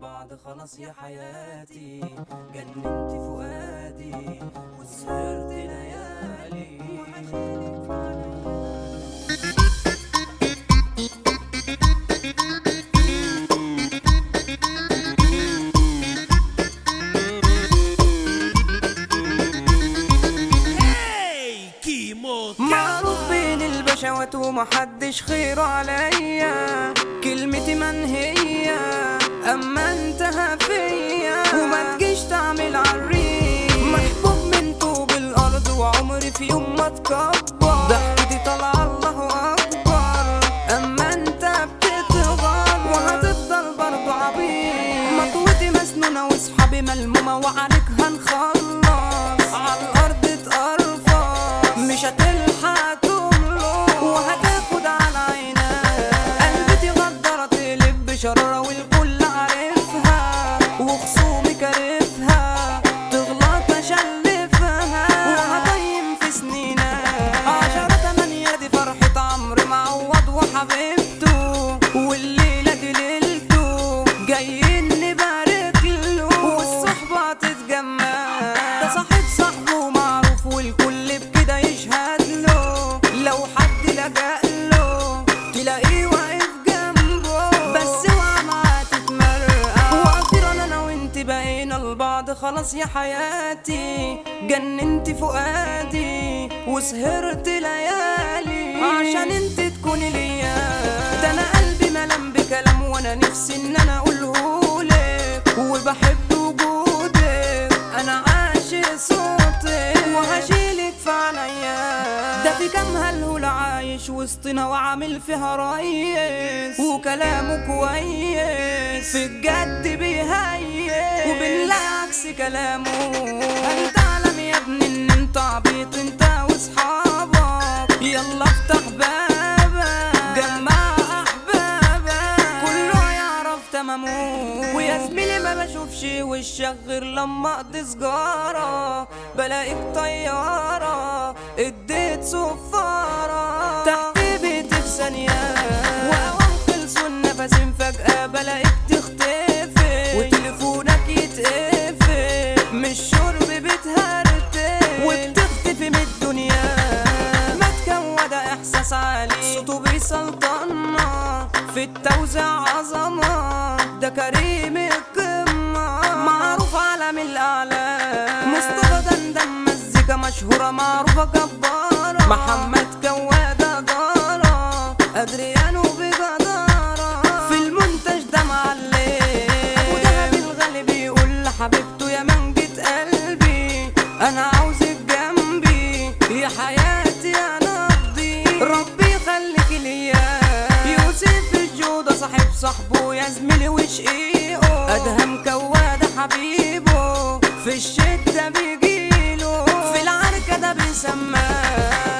لبعض خلاص يا حياتي، جننت فؤادي وسهرت ليالي. معروف بين البشوات ومحدش خيره عليا، كلمتي منهية اما انتهى فيا، وما تجيش تعمل عريس. محبوب من طوب الارض وعمري في يوم ما اتكبر، ضحكتي طالعة الله اكبر اما انت بتتغر، وهتفضل برضه عبيط. مطوتي مسنونة واصحابي ملمومة وعليك هنخلص، عالارض اتقرفص مش هتلحق تملك وهتاخد على عينك. قلبتي غدارة تقلب بشرارة والكل عارفها، وخصومي كارفها تغلط اشلفها وهضيم في سنينك. 10/8 دي فرحة عمرو معوض وحبيبته، والليلة دي ليلته جايين نبارك له، والصحبة تتجمع. ده صاحب صاحبه معروف والكل بكده يشهد له، لو حد لجأ له تلاقيه واقف جنبه، بس اوعى معاه تتمرقع. واخيرا انا وانت بقينا لبعض خلاص يا حياتي، جننت فؤادي وسهرت ليالي عشان انت تكوني ليا. ده انا قلبي ملم بكلام وانا نفسي ان انا اقولهولك، وبحب وجودك انا عاشق صوتك وهشيلك في عينيا. ده في كام هلهول عايش وسطنا وعامل فيها ريس، وكلامه كويس في الجد بيهيس، وبالله عكس كلامه. هل تعلم يا ابني ان انت عبيط انت واصحابك؟ يلا افتح بابك جمع احبابك كله يعرف تمامه. ويا زميلي ما بشوفش وشك غير لما اقضي سجارة، بلاقيك طيارة اديت صفارة تحت بيتي في ثانية، واوام خلصوا النفسين فجأة بلاقيك تختفي، وتليفونك يتقفل من الشرب بتهرتل، وبتختفي من الدنيا. متكودة احساس عالي صوته بيسلطنا، في التوزيع عظمة ده كريم القمة، معروف عالم الأعلام. مصطفى دندن مزيكا مشهورة معروفة جبارة، محمد كوادة جارة، أدريانو بجدارة، في المنتج ده معلم. ودهب الغالي بيقول لحبيبته يا منجة قلبي أنا عاوزك جنبي يا حياتي يا نبضي، ربي يخليكي ليا. يوسف الجودة صاحب صاحبه يا زميلي وشقيقه، أدهم كوادة حبيبه في الشدة بيجيله، في العركة ده بيسماه